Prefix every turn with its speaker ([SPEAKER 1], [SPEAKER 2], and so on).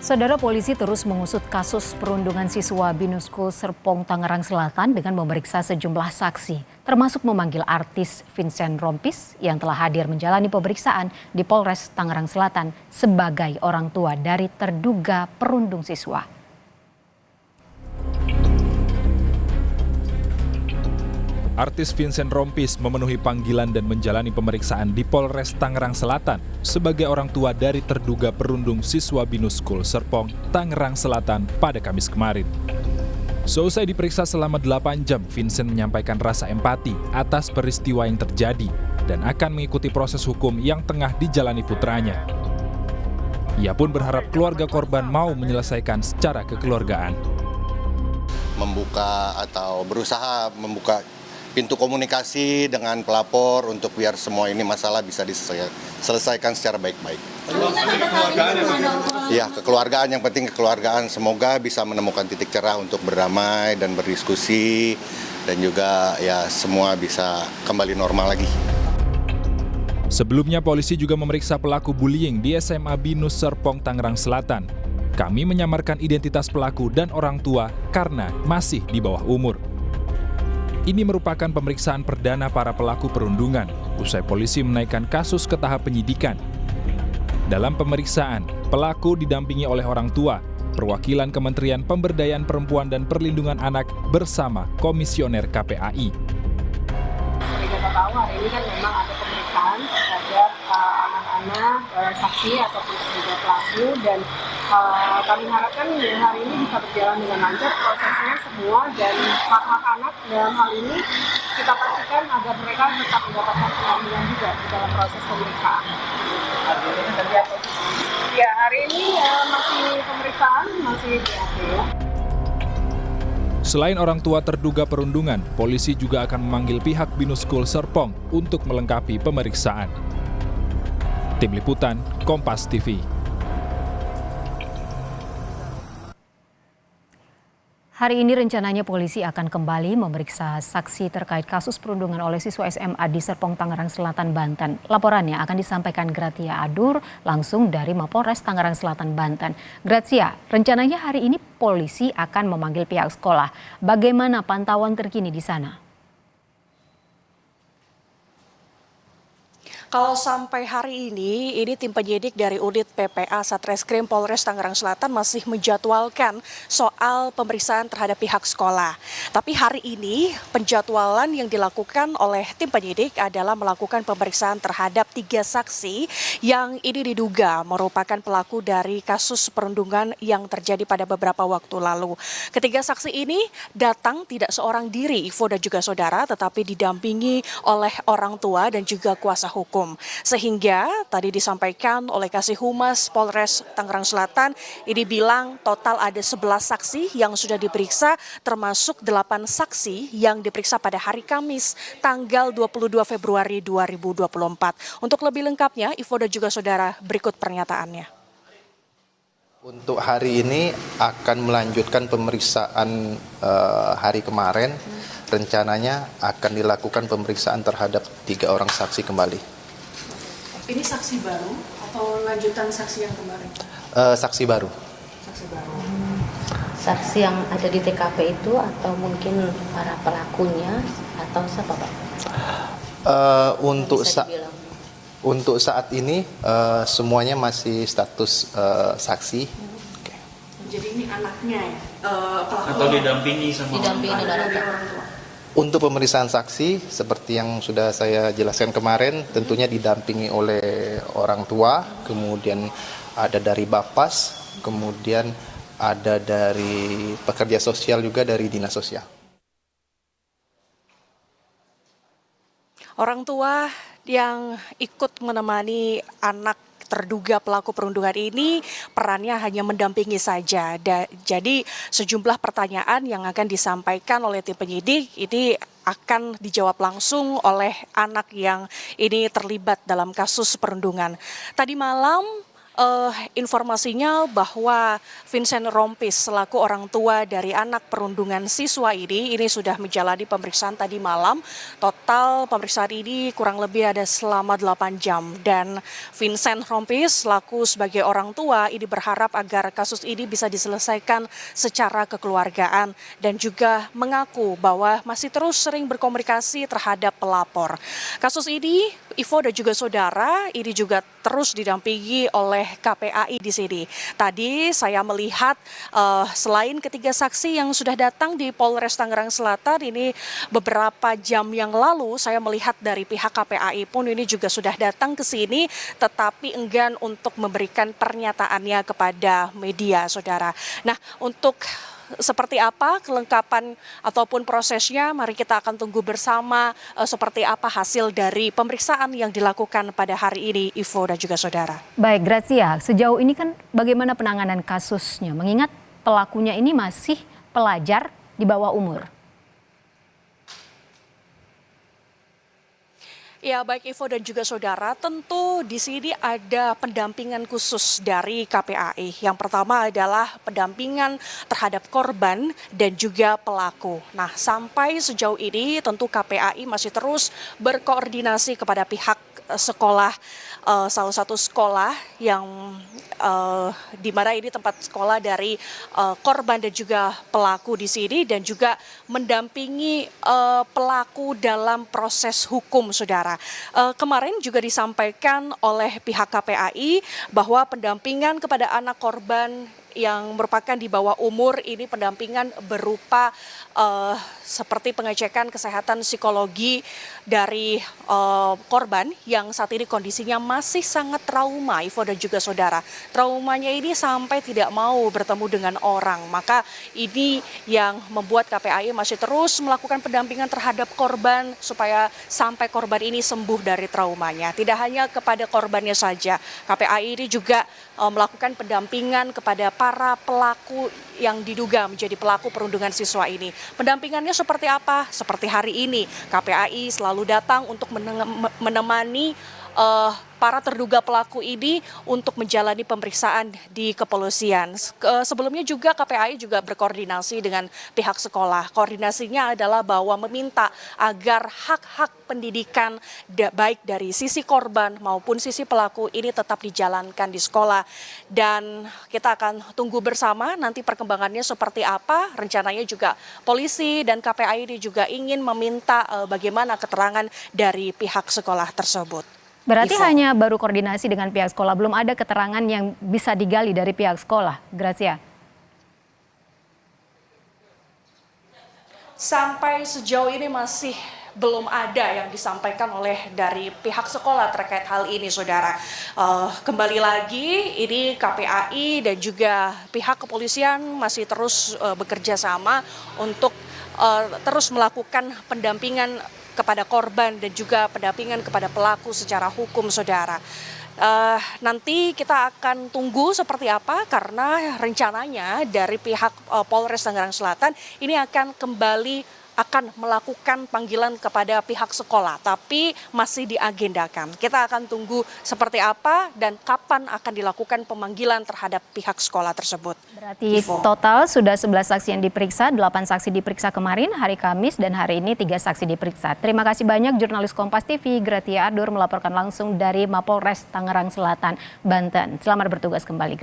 [SPEAKER 1] Saudara, polisi terus mengusut kasus perundungan siswa Binus School Serpong, Tangerang Selatan dengan memeriksa sejumlah saksi, termasuk memanggil artis Vincent Rompis yang telah hadir menjalani pemeriksaan di Polres Tangerang Selatan sebagai orang tua dari terduga perundung siswa.
[SPEAKER 2] Artis Vincent Rompis memenuhi panggilan dan menjalani pemeriksaan di Polres Tangerang Selatan sebagai orang tua dari terduga perundung siswa Binus School Serpong, Tangerang Selatan pada Kamis kemarin. Seusai diperiksa selama 8 jam, Vincent menyampaikan rasa empati atas peristiwa yang terjadi dan akan mengikuti proses hukum yang tengah dijalani putranya. Ia pun berharap keluarga korban mau menyelesaikan secara kekeluargaan.
[SPEAKER 3] Membuka atau berusaha membuka pintu komunikasi dengan pelapor untuk biar semua ini masalah bisa diselesaikan secara baik-baik. Ya, kekeluargaan, yang penting kekeluargaan. Semoga bisa menemukan titik cerah untuk berdamai dan berdiskusi dan juga ya semua bisa kembali normal lagi.
[SPEAKER 2] Sebelumnya polisi juga memeriksa pelaku bullying di SMA Binus Serpong, Tangerang Selatan. Kami menyamarkan identitas pelaku dan orang tua karena masih di bawah umur. Ini merupakan pemeriksaan perdana para pelaku perundungan, usai polisi menaikkan kasus ke tahap penyidikan. Dalam pemeriksaan, pelaku didampingi oleh orang tua, perwakilan Kementerian Pemberdayaan Perempuan dan Perlindungan Anak bersama Komisioner KPAI.
[SPEAKER 4] Seperti kita tahu, hari ini kan memang ada pemeriksaan terhadap anak-anak, saksi ataupun terduga pelaku, dan kami harapkan hari ini bisa berjalan dengan lancar prosesnya semua, dan hak-hak anak dalam hal ini kita pastikan agar mereka tetap mendapatkan pendampingan juga di dalam proses pemeriksaan. Ya, hari ini masih pemeriksaan, masih BAP.
[SPEAKER 2] Selain orang tua terduga perundungan, polisi juga akan memanggil pihak Binus School Serpong untuk melengkapi pemeriksaan. Tim Liputan, Kompas TV.
[SPEAKER 1] Hari ini rencananya polisi akan kembali memeriksa saksi terkait kasus perundungan oleh siswa SMA di Serpong, Tangerang Selatan, Banten. Laporannya akan disampaikan Gratia Adur langsung dari Mapolres Tangerang Selatan, Banten. Gratia, rencananya hari ini polisi akan memanggil pihak sekolah. Bagaimana pantauan terkini di sana?
[SPEAKER 5] Kalau sampai hari ini tim penyidik dari Unit PPA Satreskrim Polres Tangerang Selatan masih menjadwalkan soal pemeriksaan terhadap pihak sekolah. Tapi hari ini penjadwalan yang dilakukan oleh tim penyidik adalah melakukan pemeriksaan terhadap 3 saksi yang ini diduga merupakan pelaku dari kasus perundungan yang terjadi pada beberapa waktu lalu. Ketiga saksi ini datang tidak seorang diri, Ivo dan juga saudara, tetapi didampingi oleh orang tua dan juga kuasa hukum. Sehingga tadi disampaikan oleh Kasih Humas Polres Tangerang Selatan, ini bilang total ada 11 saksi yang sudah diperiksa, termasuk 8 saksi yang diperiksa pada hari Kamis tanggal 22 Februari 2024. Untuk lebih lengkapnya, Ivo dan juga saudara, berikut pernyataannya.
[SPEAKER 6] Untuk hari ini akan melanjutkan pemeriksaan hari kemarin. Rencananya akan dilakukan pemeriksaan terhadap 3 orang saksi kembali.
[SPEAKER 5] Ini saksi baru atau lanjutan saksi yang kemarin?
[SPEAKER 6] Saksi baru.
[SPEAKER 5] Saksi baru.
[SPEAKER 7] Saksi yang ada di TKP itu atau mungkin para pelakunya atau siapa Pak?
[SPEAKER 6] Untuk saat ini semuanya masih status saksi.
[SPEAKER 5] Okay. Jadi ini anaknya ya? Pelaku
[SPEAKER 8] atau didampingi sama
[SPEAKER 5] orang tua?
[SPEAKER 6] Untuk pemeriksaan saksi, seperti yang sudah saya jelaskan kemarin, tentunya didampingi oleh orang tua, kemudian ada dari Bapas, kemudian ada dari pekerja sosial juga dari Dinas Sosial.
[SPEAKER 5] Orang tua yang ikut menemani anak terduga pelaku perundungan ini perannya hanya mendampingi saja. Jadi sejumlah pertanyaan yang akan disampaikan oleh tim penyidik ini akan dijawab langsung oleh anak yang ini terlibat dalam kasus perundungan. Tadi malam informasinya bahwa Vincent Rompis selaku orang tua dari anak perundungan siswa ini sudah menjalani pemeriksaan tadi malam. Total pemeriksaan ini kurang lebih ada selama 8 jam. Dan Vincent Rompis selaku sebagai orang tua ini berharap agar kasus ini bisa diselesaikan secara kekeluargaan dan juga mengaku bahwa masih terus sering berkomunikasi terhadap pelapor. Kasus ini, Ivo dan juga saudara, ini juga terus didampingi oleh KPAI di sini. Tadi saya melihat selain ketiga saksi yang sudah datang di Polres Tangerang Selatan ini beberapa jam yang lalu, saya melihat dari pihak KPAI pun ini juga sudah datang ke sini tetapi enggan untuk memberikan pernyataannya kepada media, saudara. Nah, untuk seperti apa kelengkapan ataupun prosesnya, mari kita akan tunggu bersama seperti apa hasil dari pemeriksaan yang dilakukan pada hari ini, Ivo dan juga saudara.
[SPEAKER 1] Baik, Grazia, sejauh ini kan bagaimana penanganan kasusnya? Mengingat pelakunya ini masih pelajar di bawah umur.
[SPEAKER 5] Ya, baik Ivo dan juga saudara, tentu di sini ada pendampingan khusus dari KPAI. Yang pertama adalah pendampingan terhadap korban dan juga pelaku. Nah, sampai sejauh ini tentu KPAI masih terus berkoordinasi kepada pihak sekolah, salah satu sekolah yang di mana ini tempat sekolah dari korban dan juga pelaku di sini, dan juga mendampingi pelaku dalam proses hukum, saudara. Kemarin juga disampaikan oleh pihak KPAI bahwa pendampingan kepada anak korban yang merupakan di bawah umur ini pendampingan berupa seperti pengecekan kesehatan psikologi dari korban yang saat ini kondisinya masih sangat trauma, Ivo dan juga saudara. Traumanya ini sampai tidak mau bertemu dengan orang. Maka ini yang membuat KPAI masih terus melakukan pendampingan terhadap korban supaya sampai korban ini sembuh dari traumanya. Tidak hanya kepada korbannya saja, KPAI ini juga melakukan pendampingan kepada para pelaku yang diduga menjadi pelaku perundungan siswa ini. Pendampingannya seperti apa? Seperti hari ini, KPAI selalu datang untuk menemani para terduga pelaku ini untuk menjalani pemeriksaan di kepolisian. Sebelumnya juga KPAI juga berkoordinasi dengan pihak sekolah. Koordinasinya adalah bahwa meminta agar hak-hak pendidikan baik dari sisi korban maupun sisi pelaku ini tetap dijalankan di sekolah. Dan kita akan tunggu bersama nanti perkembangannya seperti apa. Rencananya juga polisi dan KPAI ini juga ingin meminta bagaimana keterangan dari pihak sekolah tersebut.
[SPEAKER 1] Berarti
[SPEAKER 5] Ivo.
[SPEAKER 1] hanya baru koordinasi dengan pihak sekolah, belum ada keterangan yang bisa digali dari pihak sekolah, Grazia?
[SPEAKER 5] Sampai sejauh ini masih belum ada yang disampaikan oleh dari pihak sekolah terkait hal ini, saudara. Kembali lagi, ini KPAI dan juga pihak kepolisian masih terus bekerja sama untuk terus melakukan pendampingan kepada korban dan juga pendampingan kepada pelaku secara hukum, saudara. Nanti kita akan tunggu seperti apa, karena rencananya dari pihak Polres Tangerang Selatan ini akan melakukan panggilan kepada pihak sekolah, tapi masih diagendakan. Kita akan tunggu seperti apa dan kapan akan dilakukan pemanggilan terhadap pihak sekolah tersebut.
[SPEAKER 1] Berarti
[SPEAKER 5] Ivo.
[SPEAKER 1] total sudah 11 saksi yang diperiksa, 8 saksi diperiksa kemarin hari Kamis dan hari ini 3 saksi diperiksa. Terima kasih banyak jurnalis Kompas TV Gratia Adur melaporkan langsung dari Mapolres Tangerang Selatan, Banten. Selamat bertugas kembali.